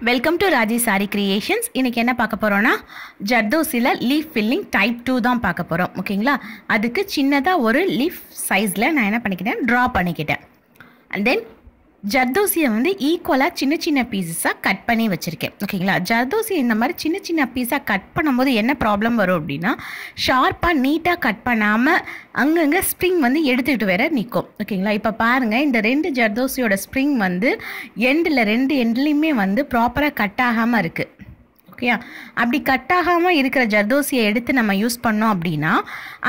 Welcome to Raji sorry creations. இன்றைக்கி என்ன பார்க்க போகிறோன்னா ஜர்தோசியில் லீஃப் ஃபில்லிங் டைப் 2 தான் பார்க்க போகிறோம். ஓகேங்களா, அதுக்கு சின்னதாக ஒரு லீஃப் சைஸில் நான் என்ன பண்ணிக்கிட்டேன், ட்ரா பண்ணிக்கிட்டேன். அண்ட் தென் ஜர்தோசியை வந்து ஈக்குவலாக சின்ன சின்ன பீசஸாக கட் பண்ணி வச்சுருக்கேன். ஓகேங்களா, ஜர்தோசியை இந்த மாதிரி சின்ன சின்ன பீஸாக கட் பண்ணும்போது என்ன ப்ராப்ளம் வரும் அப்படின்னா, ஷார்ப்பாக நீட்டாக கட் பண்ணாமல் அங்கங்கே ஸ்ப்ரிங் வந்து எடுத்துக்கிட்டு வேற நிற்கும். ஓகேங்களா, இப்போ பாருங்கள், இந்த 2 ஜர்தோசியோட ஸ்ப்ரிங் வந்து எண்டில் 2 எண்ட்லேயுமே வந்து ப்ராப்பராக கட் ஆகாமல் இருக்குது. ஓகேயா, அப்படி கட் ஆகாமல் இருக்கிற ஜர்தோசியை எடுத்து நம்ம யூஸ் பண்ணோம் அப்படின்னா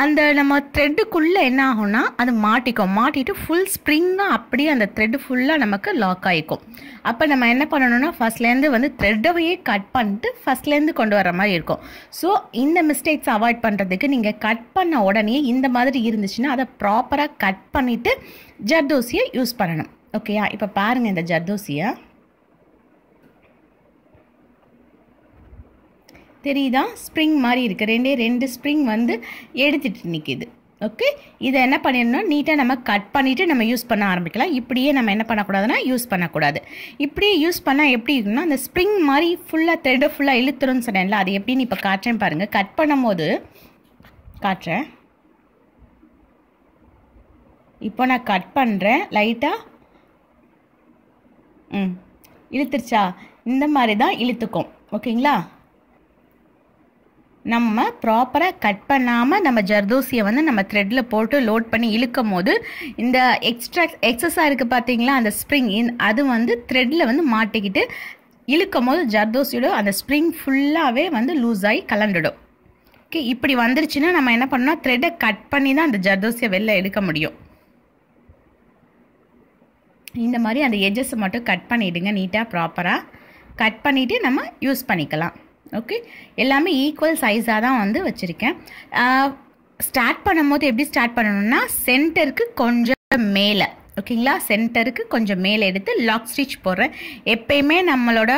அந்த நம்ம த்ரெட்டுக்குள்ளே என்ன ஆகும்னா அது மாட்டிட்டு ஃபுல் ஸ்ப்ரிங்காக அப்படியே அந்த த்ரெட்டு ஃபுல்லாக நமக்கு லாக் ஆகிக்கும். அப்போ நம்ம என்ன பண்ணணும்னா ஃபஸ்ட்லேருந்து வந்து த்ரெட்டவையே கட் பண்ணிட்டு ஃபஸ்ட்லேருந்து கொண்டு வர மாதிரி இருக்கும். ஸோ இந்த மிஸ்டேக்ஸ் அவாய்ட் பண்ணுறதுக்கு நீங்கள் கட் பண்ண உடனே இந்த மாதிரி இருந்துச்சுன்னா அதை ப்ராப்பராக கட் பண்ணிவிட்டு ஜர்தோசியை யூஸ் பண்ணணும். ஓகேயா, இப்போ பாருங்கள், இந்த ஜர்தோசியை தெரியுதா, ஸ்ப்ரிங் மாதிரி இருக்குது, ரெண்டு ஸ்ப்ரிங் வந்து எடுத்துகிட்டு நிற்கிது. ஓகே, இதை என்ன பண்ணிடணும், நீட்டாக நம்ம கட் பண்ணிவிட்டு நம்ம யூஸ் பண்ண ஆரம்பிக்கலாம். இப்படியே நம்ம என்ன பண்ணக்கூடாதுன்னா யூஸ் பண்ணக்கூடாது. இப்படியே யூஸ் பண்ணால் எப்படி இருக்குன்னா அந்த ஸ்ப்ரிங் மாதிரி ஃபுல்லாக த்ரெட்டை ஃபுல்லாக இழுத்துருன்னு சொன்னேன்ல, அது எப்படின்னு இப்போ காட்டுறேன் பாருங்கள். கட் பண்ணும் போது காட்டுறேன். இப்போ நான் கட் பண்ணுறேன், லைட்டாக இழுத்துருச்சா, இந்த மாதிரி தான் இழுத்துக்கும். ஓகேங்களா, நம்ம ப்ராப்பராக கட் பண்ணாமல் நம்ம ஜர்தோசியை வந்து நம்ம த்ரெட்டில் போட்டு லோட் பண்ணி இழுக்கும் போது இந்த எக்ஸஸாக இருக்குது பார்த்தீங்களா, அந்த ஸ்ப்ரிங் அது வந்து த்ரெட்டில் வந்து மாட்டிக்கிட்டு இழுக்கும் போது ஜர்தோசியோட அந்த ஸ்ப்ரிங் ஃபுல்லாகவே வந்து லூஸ் ஆகி கலண்டுடும். ஓகே, இப்படி வந்துருச்சுன்னா நம்ம என்ன பண்ணோம், த்ரெட்டை கட் பண்ணி தான் அந்த ஜர்தோசியை வெளில எடுக்க முடியும். இந்த மாதிரி அந்த எட்ஜஸை மட்டும் கட் பண்ணிவிடுங்க, நீட்டாக ப்ராப்பராக கட் பண்ணிவிட்டு நம்ம யூஸ் பண்ணிக்கலாம். ஓகே, எல்லாமே ஈக்குவல் சைஸாக தான் வந்து வச்சுருக்கேன். ஸ்டார்ட் பண்ணும்போது எப்படி ஸ்டார்ட் பண்ணணும்னா சென்டருக்கு கொஞ்சம் மேலே, ஓகேங்களா, சென்டருக்கு கொஞ்சம் மேலே எடுத்து லாக் ஸ்டிச் போடுறேன். எப்பயுமே நம்மளோட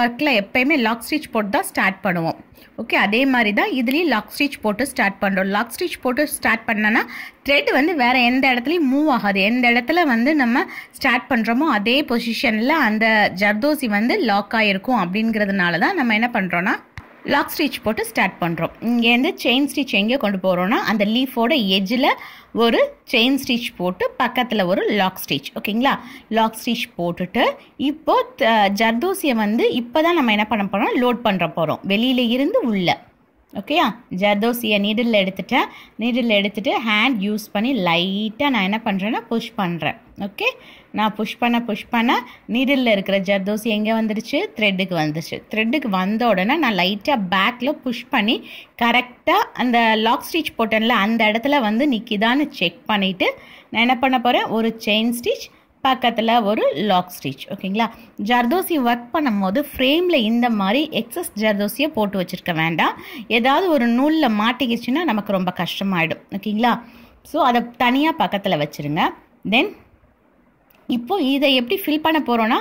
ஒர்க்கில் எப்பயுமே லாக் ஸ்டிச் போட்டு தான் ஸ்டார்ட் பண்ணுவோம். ஓகே, அதே மாதிரி தான் இதுலேயும் லாக் ஸ்டிச் போட்டு ஸ்டார்ட் பண்ணுறோம். லாக் ஸ்டிச் போட்டு ஸ்டார்ட் பண்ணோன்னா த்ரெட் வந்து வேறு எந்த இடத்துலையும் மூவ் ஆகாது. எந்த இடத்துல வந்து நம்ம ஸ்டார்ட் பண்ணுறோமோ அதே பொசிஷனில் அந்த ஜர்தோசி வந்து லாக் ஆகிருக்கும். அப்படிங்கிறதுனால தான் நம்ம என்ன பண்ணுறோன்னா லாக் ஸ்டிச் போட்டு ஸ்டார்ட் பண்ணுறோம். இங்கேருந்து செயின் ஸ்டிச் எங்கே கொண்டு போகிறோன்னா அந்த லீஃபோட எஜ்ஜில் ஒரு செயின் ஸ்டிச் போட்டு பக்கத்தில் ஒரு லாக் ஸ்டிச். ஓகேங்களா, லாக் ஸ்டிச் போட்டுட்டு இப்போது ஜர்தோசியை வந்து இப்போ தான் நம்ம என்ன பண்ண போகிறோம், லோட் பண்ணுற போகிறோம் வெளியில் இருந்து உள்ள. ஓகேயா, ஜர்தோசியை நீடில் எடுத்துகிட்டு ஹேண்ட் யூஸ் பண்ணி லைட்டாக நான் என்ன பண்ணுறேன்னா புஷ் பண்ணுறேன். ஓகே, நான் புஷ் பண்ண நீடில் இருக்கிற ஜர்தோசி எங்கே வந்துடுச்சு, த்ரெட்டுக்கு வந்துடுச்சு. த்ரெட்டுக்கு வந்த உடனே நான் லைட்டாக பேக்கில் புஷ் பண்ணி கரெக்டாக அந்த லாக் ஸ்டிச் போட்டேன்ல அந்த இடத்துல வந்து நிற்கிதான்னு செக் பண்ணிவிட்டு நான் என்ன பண்ண போகிறேன், ஒரு செயின் ஸ்டிச் பக்கத்தில் ஒரு லாக் ஸ்டிச். ஓகேங்களா, ஜர்தோசி ஒர்க் பண்ணும்போது ஃப்ரேமில் இந்த மாதிரி எக்ஸஸ் ஜர்தோசியை போட்டு வச்சுருக்க வேண்டாம். ஏதாவது ஒரு நூலில் மாட்டிக்கிச்சுன்னா நமக்கு ரொம்ப கஷ்டமாயிடும். ஓகேங்களா, ஸோ அதை தனியாக பக்கத்தில் வச்சுருங்க. தென் இப்போது இதை எப்படி ஃபில் பண்ண போகிறோன்னா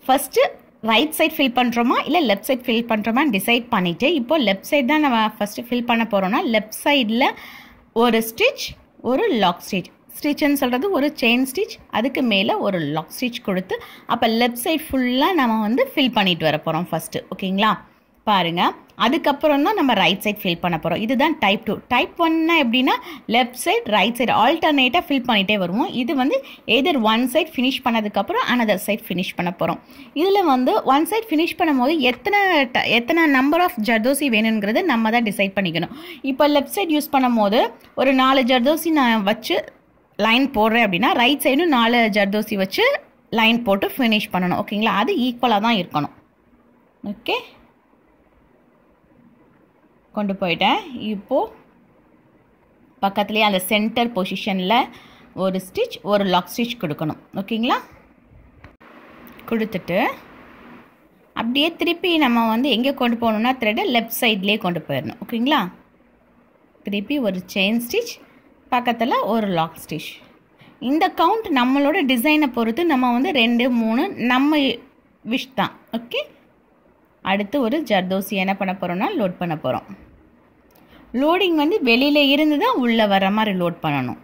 ஃபஸ்ட்டு ரைட் சைட் ஃபில் பண்ணுறோமா இல்லை லெஃப்ட் சைட் ஃபில் பண்ணுறோமான்னு டிசைட் பண்ணிவிட்டு இப்போது லெஃப்ட் சைட் தான் நம்ம ஃபஸ்ட்டு ஃபில் பண்ண போகிறோன்னா லெஃப்ட் சைடில் ஒரு ஸ்டிச், ஒரு லாக் ஸ்டிச்சுன்னு சொல்கிறது ஒரு செயின் ஸ்டிச், அதுக்கு மேலே ஒரு லாக் ஸ்டிச் கொடுத்து அப்போ லெஃப்ட் சைட் ஃபுல்லாக நம்ம வந்து ஃபில் பண்ணிட்டு வர போகிறோம் ஃபஸ்ட்டு. ஓகேங்களா, பாருங்கள், அதுக்கப்புறம் தான் நம்ம ரைட் சைட் ஃபில் பண்ண போகிறோம். இதுதான் டைப் 2. டைப் 1னா எப்படின்னா லெஃப்ட் சைட் ரைட் சைடு ஆல்டர்னேட்டாக ஃபில் பண்ணிகிட்டே வருவோம். இது வந்து எதர் ஒன் சைட் ஃபினிஷ் பண்ணதுக்கப்புறம் அனதர் சைட் ஃபினிஷ் பண்ண போகிறோம். இதில் வந்து ஒன் சைட் ஃபினிஷ் பண்ணும்போது எத்தனை நம்பர் ஆஃப் ஜர்தோசி வேணுங்கிறது நம்ம தான் டிசைட் பண்ணிக்கணும். இப்போ லெஃப்ட் சைட் யூஸ் பண்ணும் போது ஒரு 4 ஜர்தோசி நான் வச்சு லைன் போடுறேன் அப்படின்னா ரைட் சைடும் 4 ஜர்தோசி வச்சு லைன் போட்டு ஃபினிஷ் பண்ணணும். ஓகேங்களா, அது ஈக்குவலாக தான் இருக்கணும். ஓகே, கொண்டு போயிட்டேன். இப்போது பக்கத்துலேயே அந்த சென்டர் பொசிஷனில் ஒரு ஸ்டிச், ஒரு லாக் ஸ்டிச் கொடுக்கணும். ஓகேங்களா, கொடுத்துட்டு அப்படியே திருப்பி நம்ம வந்து எங்கே கொண்டு போகணுன்னா த்ரெட்டை லெஃப்ட் சைட்லேயே கொண்டு போயிடணும். ஓகேங்களா, திருப்பி ஒரு செயின் ஸ்டிச் பக்கத்தில் ஒரு லாக் ஸ்டிச். இந்த கவுண்ட் நம்மளோட டிசைனை பொறுத்து நம்ம வந்து 2, 3 நம்ம விஷ் தான். ஓகே, அடுத்து ஒரு ஜர்தோசி என்ன பண்ண போகிறோம்னா லோட் பண்ண போகிறோம். லோடிங் வந்து வெளியில் இருந்து தான் உள்ளே வர மாதிரி லோட் பண்ணணும்.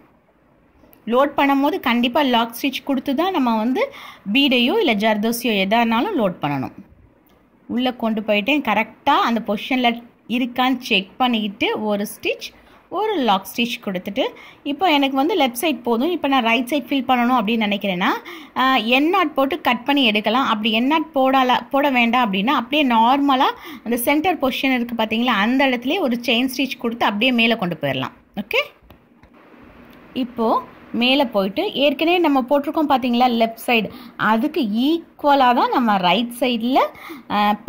லோட் பண்ணும்போது கண்டிப்பாக லாக் ஸ்டிச் கொடுத்து தான் நம்ம வந்து பீடையோ இல்லை ஜர்தோசியோ எதானாலும் லோட் பண்ணணும். உள்ளே கொண்டு போயிட்டேன். கரெக்டாக அந்த பொசிஷனில் இருக்கான்னு செக் பண்ணிக்கிட்டு ஒரு ஸ்டிச், ஒரு லாக் ஸ்டிச் கொடுத்துட்டு, இப்போ எனக்கு வந்து லெஃப்ட் சைட் போதும். இப்போ நான் ரைட் சைட் ஃபில் பண்ணணும் அப்படின்னு நினைக்கிறேன்னா என் நாட் போட்டு கட் பண்ணி எடுக்கலாம். அப்படி என் நாட் போட வேண்டாம் அப்படின்னா அப்படியே நார்மலாக அந்த சென்டர் பொசிஷன் இருக்குது பார்த்தீங்களா, அந்த இடத்துலேயே ஒரு செயின் ஸ்டிச் கொடுத்து அப்படியே மேலே கொண்டு போயிடலாம். ஓகே, இப்போது மேலே போயிட்டு ஏற்கனவே நம்ம போட்டிருக்கோம் பார்த்தீங்களா லெஃப்ட் சைடு, அதுக்கு ஈக்குவலாக தான் நம்ம ரைட் சைடில்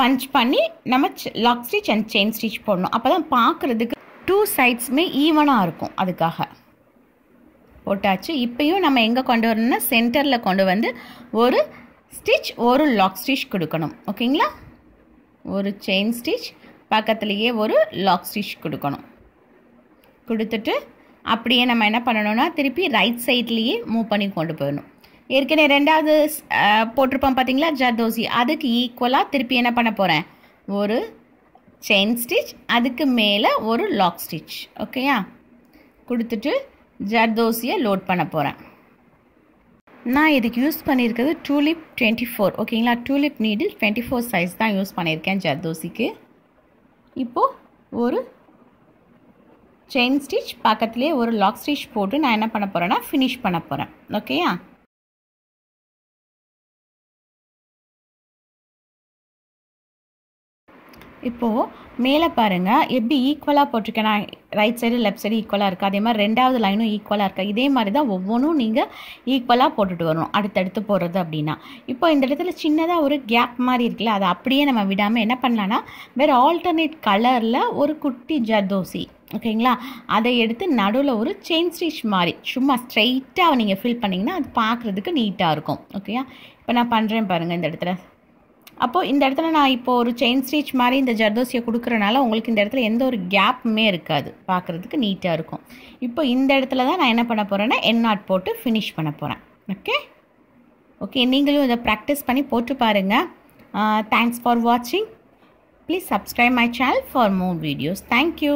பஞ்ச் பண்ணி நம்ம lock stitch and chain stitch போடணும். அப்போ தான் பார்க்குறதுக்கு 2 சைட்ஸுமே ஈவனாக இருக்கும். அதுக்காக போட்டாச்சு. இப்போயும் நம்ம எங்கே கொண்டு வரணும்னா சென்டரில் கொண்டு வந்து ஒரு ஸ்டிச், ஒரு லாக் ஸ்டிச் கொடுக்கணும். ஓகேங்களா, ஒரு செயின் ஸ்டிச் பக்கத்துலேயே ஒரு லாக் ஸ்டிச் கொடுக்கணும். கொடுத்துட்டு அப்படியே நம்ம என்ன பண்ணணும்னா திருப்பி ரைட் சைட்லேயே மூவ் பண்ணி கொண்டு போயிடணும். ஏற்கனவே 2வது போட்டிருப்போம் பார்த்தீங்களா ஜர்தோசி, அதுக்கு ஈக்குவலாக திருப்பி என்ன பண்ண போகிறேன், ஒரு செயின் ஸ்டிச், அதுக்கு மேலே ஒரு லாக் ஸ்டிச். ஓகேயா, கொடுத்துட்டு ஜர்தோசியை லோட் பண்ண போகிறேன். நான் இதுக்கு யூஸ் பண்ணியிருக்கிறது டூலிப் 24. ஓகேங்களா, டூலிப் நீடில் 24 சைஸ் தான் யூஸ் பண்ணியிருக்கேன் ஜர்தோசிக்கு. இப்போது ஒரு செயின் ஸ்டிச் பக்கத்துலேயே ஒரு லாக் ஸ்டிச் போட்டு நான் என்ன பண்ண போகிறேன்னா ஃபினிஷ் பண்ண போகிறேன். ஓகேயா, இப்போது மேலே பாருங்கள் எப்படி ஈக்குவலாக போட்டிருக்கேன். நான் ரைட் சைடு லெஃப்ட் சைடு ஈக்குவலாக இருக்குது. அதே மாதிரி 2வது லைனும் ஈக்குவலாக இருக்குது. இதே மாதிரி தான் ஒவ்வொன்றும் நீங்கள் ஈக்குவலாக போட்டுட்டு வரணும் அடுத்தடுத்து போடுறது அப்படின்னா. இப்போ இந்த இடத்துல சின்னதாக ஒரு கேப் மாதிரி இருக்குல்ல, அதை அப்படியே நம்ம விடாமல் என்ன பண்ணலான்னா வேறு ஆல்டர்னேட் கலரில் ஒரு குட்டி ஜர்தோசி, ஓகேங்களா, அதை எடுத்து நடுவில் ஒரு செயின் ஸ்டிச் மாதிரி சும்மா ஸ்ட்ரைட்டாக நீங்கள் ஃபில் பண்ணிங்கன்னா அது பார்க்குறதுக்கு நீட்டாக இருக்கும். ஓகேயா, இப்போ நான் பண்ணுறேன் பாருங்கள் இந்த இடத்துல. அப்போது இந்த இடத்துல நான் இப்போது ஒரு செயின் ஸ்டிச் மாதிரி இந்த ஜர்தோசியை கொடுக்குறனால உங்களுக்கு இந்த இடத்துல எந்த ஒரு கேப்புமே இருக்காது, பார்க்குறதுக்கு நீட்டாக இருக்கும். இப்போ இந்த இடத்துல தான் நான் என்ன பண்ண போகிறேன்னா என் நாட் போட்டு ஃபினிஷ் பண்ண போகிறேன். ஓகே, நீங்களும் இதை ப்ராக்டிஸ் பண்ணி போட்டு பாருங்கள். தேங்க்ஸ் ஃபார் வாட்சிங். Please subscribe my channel for more videos. Thank you.